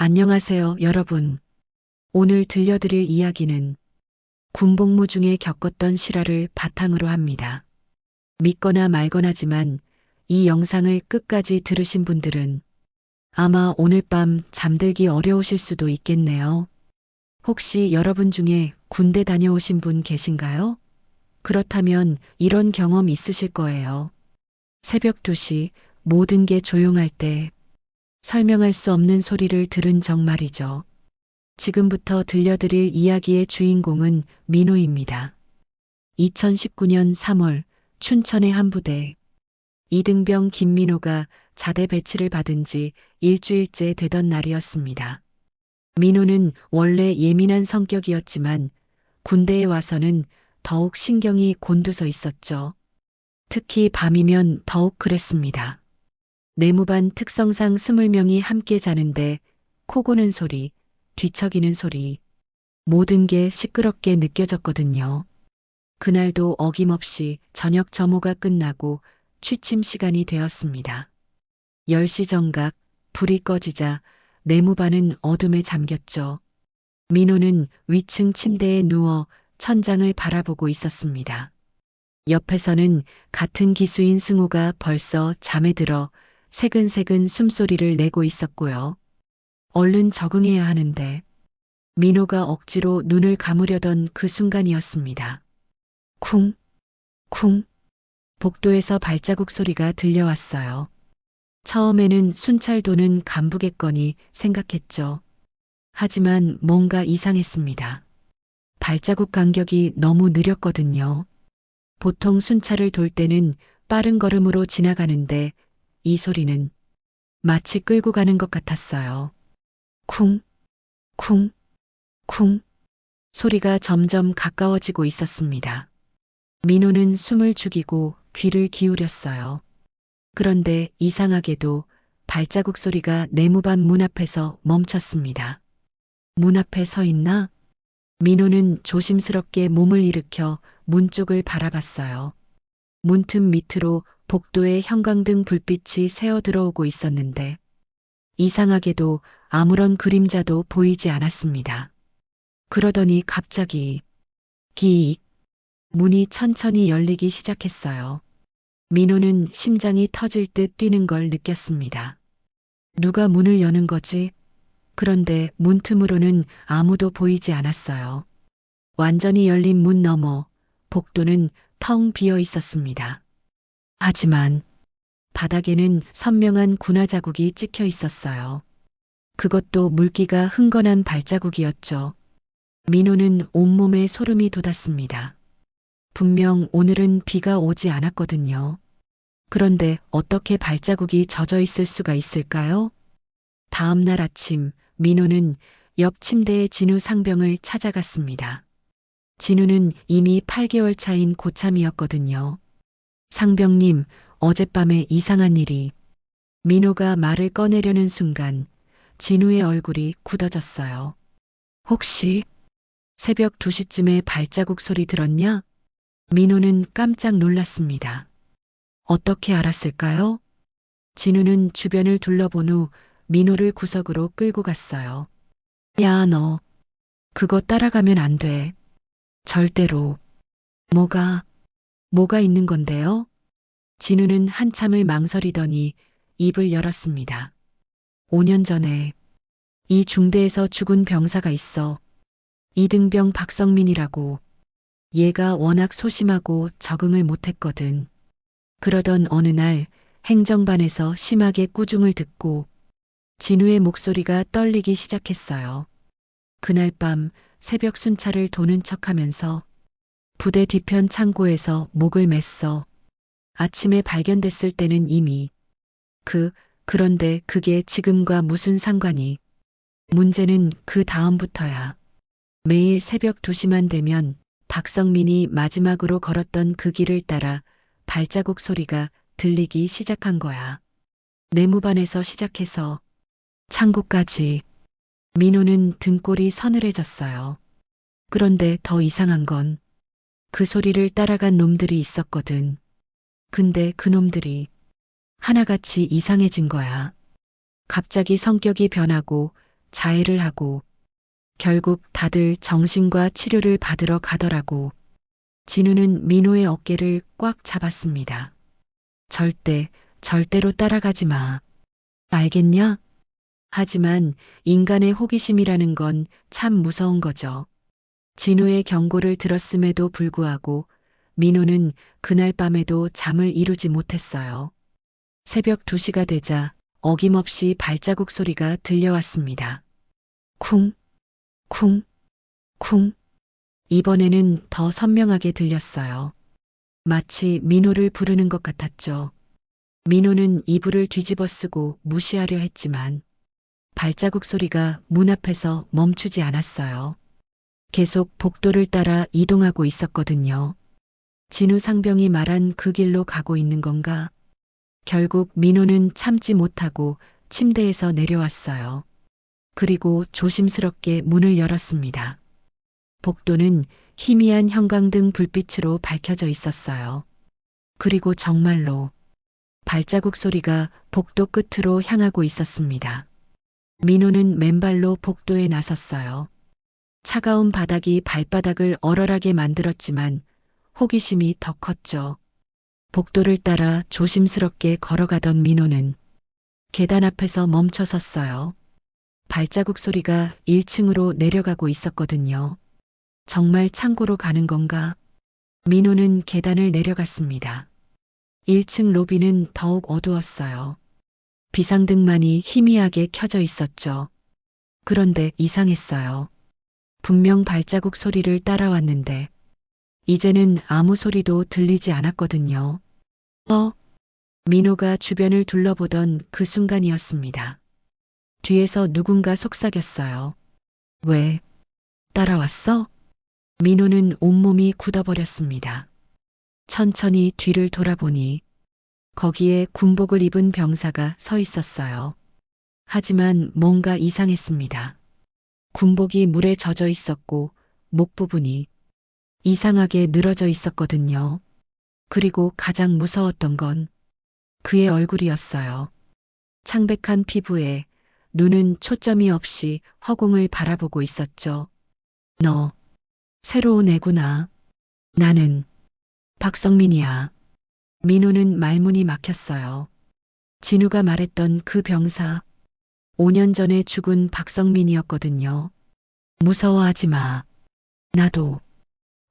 안녕하세요, 여러분. 오늘 들려드릴 이야기는 군복무 중에 겪었던 실화를 바탕으로 합니다. 믿거나 말거나지만 이 영상을 끝까지 들으신 분들은 아마 오늘 밤 잠들기 어려우실 수도 있겠네요. 혹시 여러분 중에 군대 다녀오신 분 계신가요? 그렇다면 이런 경험 있으실 거예요. 새벽 2시 모든 게 조용할 때 설명할 수 없는 소리를 들은 적 말이죠. 지금부터 들려드릴 이야기의 주인공은 민호입니다. 2019년 3월 춘천의 한 부대. 이등병 김민호가 자대 배치를 받은 지 일주일째 되던 날이었습니다. 민호는 원래 예민한 성격이었지만 군대에 와서는 더욱 신경이 곤두서 있었죠. 특히 밤이면 더욱 그랬습니다. 내무반 특성상 20명이 함께 자는데 코 고는 소리, 뒤척이는 소리, 모든 게 시끄럽게 느껴졌거든요. 그날도 어김없이 저녁 점호가 끝나고 취침 시간이 되었습니다. 10시 정각, 불이 꺼지자 내무반은 어둠에 잠겼죠. 민호는 위층 침대에 누워 천장을 바라보고 있었습니다. 옆에서는 같은 기수인 승호가 벌써 잠에 들어 새근새근 숨소리를 내고 있었고요. 얼른 적응해야 하는데 민호가 억지로 눈을 감으려던 그 순간이었습니다. 쿵, 쿵, 복도에서 발자국 소리가 들려왔어요. 처음에는 순찰 도는 간부겠거니 생각했죠. 하지만 뭔가 이상했습니다. 발자국 간격이 너무 느렸거든요. 보통 순찰을 돌 때는 빠른 걸음으로 지나가는데 이 소리는 마치 끌고 가는 것 같았어요. 쿵, 쿵, 쿵. 소리가 점점 가까워지고 있었습니다. 민호는 숨을 죽이고 귀를 기울였어요. 그런데 이상하게도 발자국 소리가 내무반 문 앞에서 멈췄습니다. 문 앞에 서 있나? 민호는 조심스럽게 몸을 일으켜 문 쪽을 바라봤어요. 문틈 밑으로 복도에 형광등 불빛이 새어 들어오고 있었는데 이상하게도 아무런 그림자도 보이지 않았습니다. 그러더니 갑자기 기익 문이 천천히 열리기 시작했어요. 민호는 심장이 터질 듯 뛰는 걸 느꼈습니다. 누가 문을 여는 거지? 그런데 문틈으로는 아무도 보이지 않았어요. 완전히 열린 문 너머 복도는 텅 비어 있었습니다. 하지만 바닥에는 선명한 군화 자국이 찍혀 있었어요. 그것도 물기가 흥건한 발자국이었죠. 민호는 온몸에 소름이 돋았습니다. 분명 오늘은 비가 오지 않았거든요. 그런데 어떻게 발자국이 젖어 있을 수가 있을까요? 다음 날 아침 민호는 옆 침대의 진우 상병을 찾아갔습니다. 진우는 이미 8개월 차인 고참이었거든요. 상병님, 어젯밤에 이상한 일이. 민호가 말을 꺼내려는 순간 진우의 얼굴이 굳어졌어요. 혹시 새벽 2시쯤에 발자국 소리 들었냐? 민호는 깜짝 놀랐습니다. 어떻게 알았을까요? 진우는 주변을 둘러본 후 민호를 구석으로 끌고 갔어요. 야, 너. 그거 따라가면 안 돼. 절대로. 뭐가 있는 건데요? 진우는 한참을 망설이더니 입을 열었습니다. 5년 전에 이 중대에서 죽은 병사가 있어. 이등병 박성민이라고. 얘가 워낙 소심하고 적응을 못했거든. 그러던 어느 날 행정반에서 심하게 꾸중을 듣고 진우의 목소리가 떨리기 시작했어요. 그날 밤 새벽 순찰을 도는 척하면서 부대 뒤편 창고에서 목을 맸어. 아침에 발견됐을 때는 이미 그런데 그게 지금과 무슨 상관이. 문제는 그 다음부터야. 매일 새벽 2시만 되면 박성민이 마지막으로 걸었던 그 길을 따라 발자국 소리가 들리기 시작한 거야. 내무반에서 시작해서 창고까지. 민호는 등골이 서늘해졌어요. 그런데 더 이상한 건 그 소리를 따라간 놈들이 있었거든. 근데 그 놈들이 하나같이 이상해진 거야. 갑자기 성격이 변하고 자해를 하고 결국 다들 정신과 치료를 받으러 가더라고. 진우는 민호의 어깨를 꽉 잡았습니다. 절대로 따라가지 마. 알겠냐? 하지만 인간의 호기심이라는 건 참 무서운 거죠. 진우의 경고를 들었음에도 불구하고 민호는 그날 밤에도 잠을 이루지 못했어요. 새벽 2시가 되자 어김없이 발자국 소리가 들려왔습니다. 쿵, 쿵, 쿵. 이번에는 더 선명하게 들렸어요. 마치 민호를 부르는 것 같았죠. 민호는 이불을 뒤집어 쓰고 무시하려 했지만 발자국 소리가 문 앞에서 멈추지 않았어요. 계속 복도를 따라 이동하고 있었거든요. 진우 상병이 말한 그 길로 가고 있는 건가? 결국 민호는 참지 못하고 침대에서 내려왔어요. 그리고 조심스럽게 문을 열었습니다. 복도는 희미한 형광등 불빛으로 밝혀져 있었어요. 그리고 정말로 발자국 소리가 복도 끝으로 향하고 있었습니다. 민호는 맨발로 복도에 나섰어요. 차가운 바닥이 발바닥을 얼얼하게 만들었지만 호기심이 더 컸죠. 복도를 따라 조심스럽게 걸어가던 민호는 계단 앞에서 멈춰 섰어요. 발자국 소리가 1층으로 내려가고 있었거든요. 정말 창고로 가는 건가? 민호는 계단을 내려갔습니다. 1층 로비는 더욱 어두웠어요. 비상등만이 희미하게 켜져 있었죠. 그런데 이상했어요. 분명 발자국 소리를 따라왔는데 이제는 아무 소리도 들리지 않았거든요. 민호가 주변을 둘러보던 그 순간이었습니다. 뒤에서 누군가 속삭였어요. 왜? 따라왔어? 민호는 온몸이 굳어버렸습니다. 천천히 뒤를 돌아보니 거기에 군복을 입은 병사가 서 있었어요. 하지만 뭔가 이상했습니다. 군복이 물에 젖어 있었고 목 부분이 이상하게 늘어져 있었거든요. 그리고 가장 무서웠던 건 그의 얼굴이었어요. 창백한 피부에 눈은 초점이 없이 허공을 바라보고 있었죠. 너, 새로운 애구나. 나는 박성민이야. 민호는 말문이 막혔어요. 진우가 말했던 그 병사, 5년 전에 죽은 박성민이었거든요. 무서워하지 마. 나도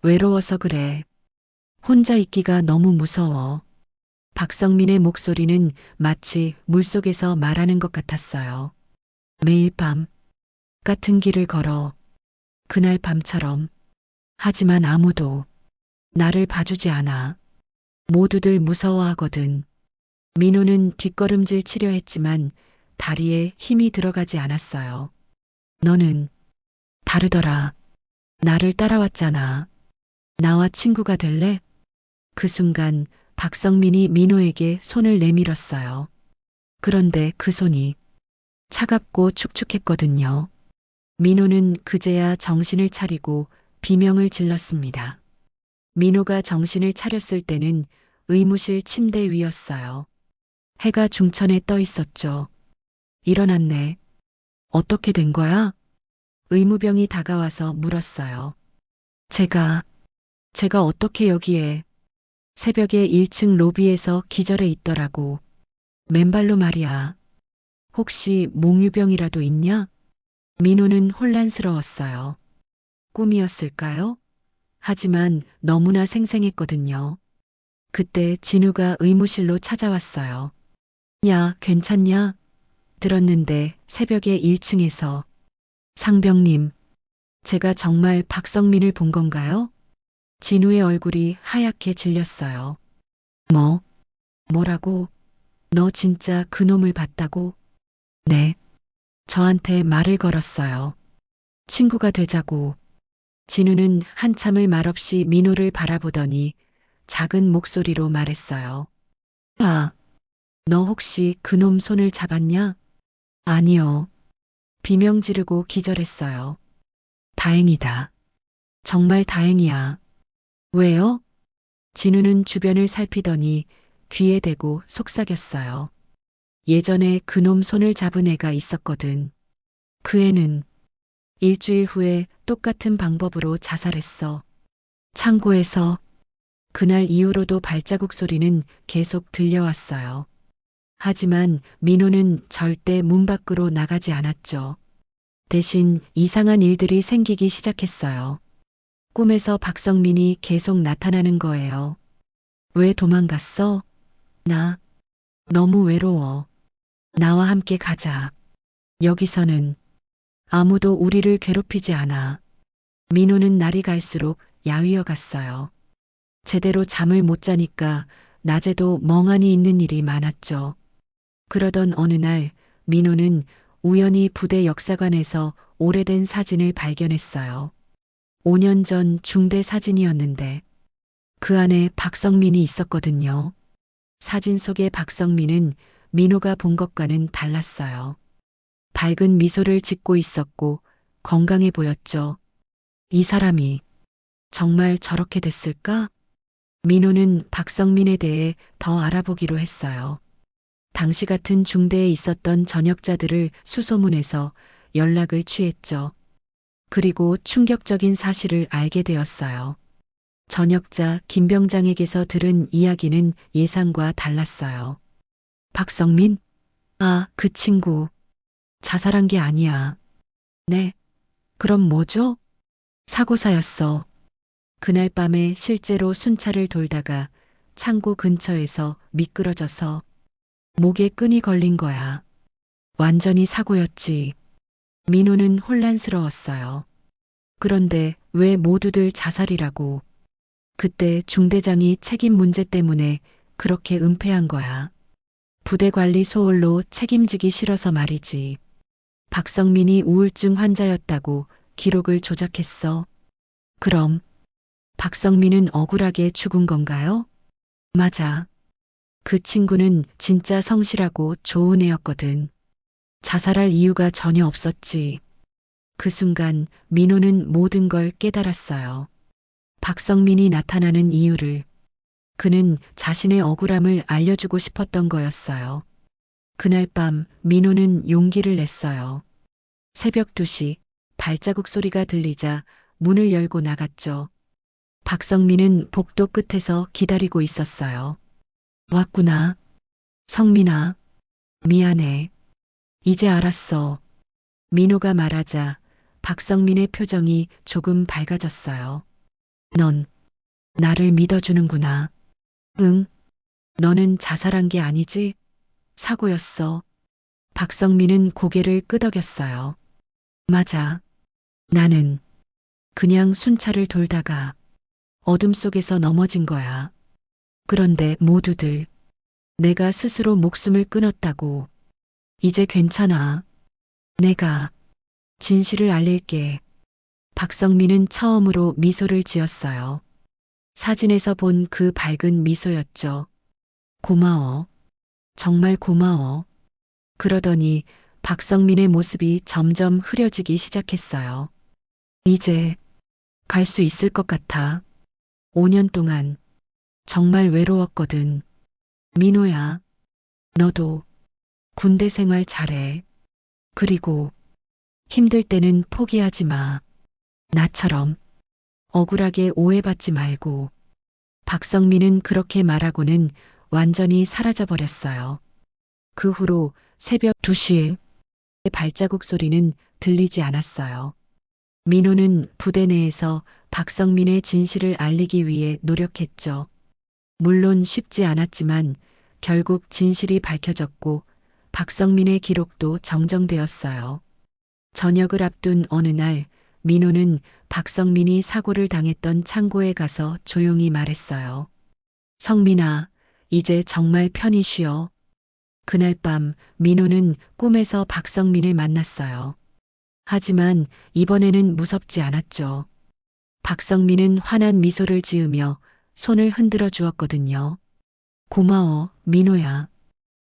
외로워서 그래. 혼자 있기가 너무 무서워. 박성민의 목소리는 마치 물속에서 말하는 것 같았어요. 매일 밤 같은 길을 걸어. 그날 밤처럼. 하지만 아무도 나를 봐주지 않아. 모두들 무서워하거든. 민호는 뒷걸음질 치려 했지만 다리에 힘이 들어가지 않았어요. 너는 다르더라. 나를 따라왔잖아. 나와 친구가 될래? 그 순간 박성민이 민호에게 손을 내밀었어요. 그런데 그 손이 차갑고 축축했거든요. 민호는 그제야 정신을 차리고 비명을 질렀습니다. 민호가 정신을 차렸을 때는 의무실 침대 위였어요. 해가 중천에 떠 있었죠. 일어났네. 어떻게 된 거야? 의무병이 다가와서 물었어요. 제가 어떻게 여기에 새벽에 1층 로비에서 기절해 있더라고. 맨발로 말이야. 혹시 몽유병이라도 있냐? 민호는 혼란스러웠어요. 꿈이었을까요? 하지만 너무나 생생했거든요. 그때 진우가 의무실로 찾아왔어요. 야, 괜찮냐? 들었는데 새벽에 1층에서 상병님, 제가 정말 박성민을 본 건가요? 진우의 얼굴이 하얗게 질렸어요. 뭐라고? 너 진짜 그놈을 봤다고? 네. 저한테 말을 걸었어요. 친구가 되자고. 진우는 한참을 말없이 민호를 바라보더니 작은 목소리로 말했어요. 아, 너 혹시 그놈 손을 잡았냐? 아니요. 비명 지르고 기절했어요. 다행이다. 정말 다행이야. 왜요? 진우는 주변을 살피더니 귀에 대고 속삭였어요. 예전에 그놈 손을 잡은 애가 있었거든. 그 애는 일주일 후에 똑같은 방법으로 자살했어. 창고에서 그날 이후로도 발자국 소리는 계속 들려왔어요. 하지만 민호는 절대 문 밖으로 나가지 않았죠. 대신 이상한 일들이 생기기 시작했어요. 꿈에서 박성민이 계속 나타나는 거예요. 왜 도망갔어? 나 너무 외로워. 나와 함께 가자. 여기서는 아무도 우리를 괴롭히지 않아. 민호는 날이 갈수록 야위어 갔어요. 제대로 잠을 못 자니까 낮에도 멍하니 있는 일이 많았죠. 그러던 어느 날 민호는 우연히 부대 역사관에서 오래된 사진을 발견했어요. 5년 전 중대 사진이었는데 그 안에 박성민이 있었거든요. 사진 속의 박성민은 민호가 본 것과는 달랐어요. 밝은 미소를 짓고 있었고 건강해 보였죠. 이 사람이 정말 저렇게 됐을까? 민호는 박성민에 대해 더 알아보기로 했어요. 당시 같은 중대에 있었던 전역자들을 수소문해서 연락을 취했죠. 그리고 충격적인 사실을 알게 되었어요. 전역자 김병장에게서 들은 이야기는 예상과 달랐어요. 박성민? 아, 그 친구. 자살한 게 아니야. 네. 그럼 뭐죠? 사고사였어. 그날 밤에 실제로 순찰을 돌다가 창고 근처에서 미끄러져서 목에 끈이 걸린 거야. 완전히 사고였지. 민호는 혼란스러웠어요. 그런데 왜 모두들 자살이라고? 그때 중대장이 책임 문제 때문에 그렇게 은폐한 거야. 부대 관리 소홀로 책임지기 싫어서 말이지. 박성민이 우울증 환자였다고 기록을 조작했어. 그럼 박성민은 억울하게 죽은 건가요? 맞아. 그 친구는 진짜 성실하고 좋은 애였거든. 자살할 이유가 전혀 없었지. 그 순간 민호는 모든 걸 깨달았어요. 박성민이 나타나는 이유를. 그는 자신의 억울함을 알려주고 싶었던 거였어요. 그날 밤 민호는 용기를 냈어요. 새벽 2시 발자국 소리가 들리자 문을 열고 나갔죠. 박성민은 복도 끝에서 기다리고 있었어요. 왔구나. 성민아, 미안해. 이제 알았어. 민호가 말하자 박성민의 표정이 조금 밝아졌어요. 넌 나를 믿어주는구나. 응. 너는 자살한 게 아니지? 사고였어. 박성민은 고개를 끄덕였어요. 맞아. 나는 그냥 순찰을 돌다가 어둠 속에서 넘어진 거야. 그런데 모두들 내가 스스로 목숨을 끊었다고. 이제 괜찮아. 내가 진실을 알릴게. 박성민은 처음으로 미소를 지었어요. 사진에서 본 그 밝은 미소였죠. 고마워. 정말 고마워. 그러더니 박성민의 모습이 점점 흐려지기 시작했어요. 이제 갈 수 있을 것 같아. 5년 동안 정말 외로웠거든. 민호야, 너도 군대 생활 잘해. 그리고 힘들 때는 포기하지 마. 나처럼 억울하게 오해받지 말고. 박성민은 그렇게 말하고는 완전히 사라져버렸어요. 그 후로 새벽 2시에 발자국 소리는 들리지 않았어요. 민호는 부대 내에서 박성민의 진실을 알리기 위해 노력했죠. 물론 쉽지 않았지만 결국 진실이 밝혀졌고 박성민의 기록도 정정되었어요. 저녁을 앞둔 어느 날 민호는 박성민이 사고를 당했던 창고에 가서 조용히 말했어요. 성민아, 이제 정말 편히 쉬어. 그날 밤 민호는 꿈에서 박성민을 만났어요. 하지만 이번에는 무섭지 않았죠. 박성민은 환한 미소를 지으며 손을 흔들어 주었거든요. 고마워, 민호야.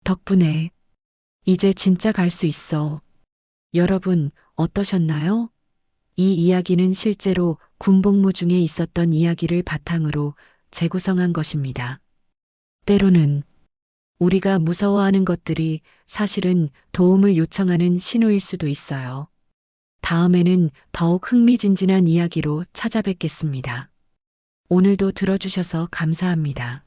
덕분에 이제 진짜 갈 수 있어. 여러분, 어떠셨나요? 이 이야기는 실제로 군복무 중에 있었던 이야기를 바탕으로 재구성한 것입니다. 때로는 우리가 무서워하는 것들이 사실은 도움을 요청하는 신호일 수도 있어요. 다음에는 더욱 흥미진진한 이야기로 찾아뵙겠습니다. 오늘도 들어주셔서 감사합니다.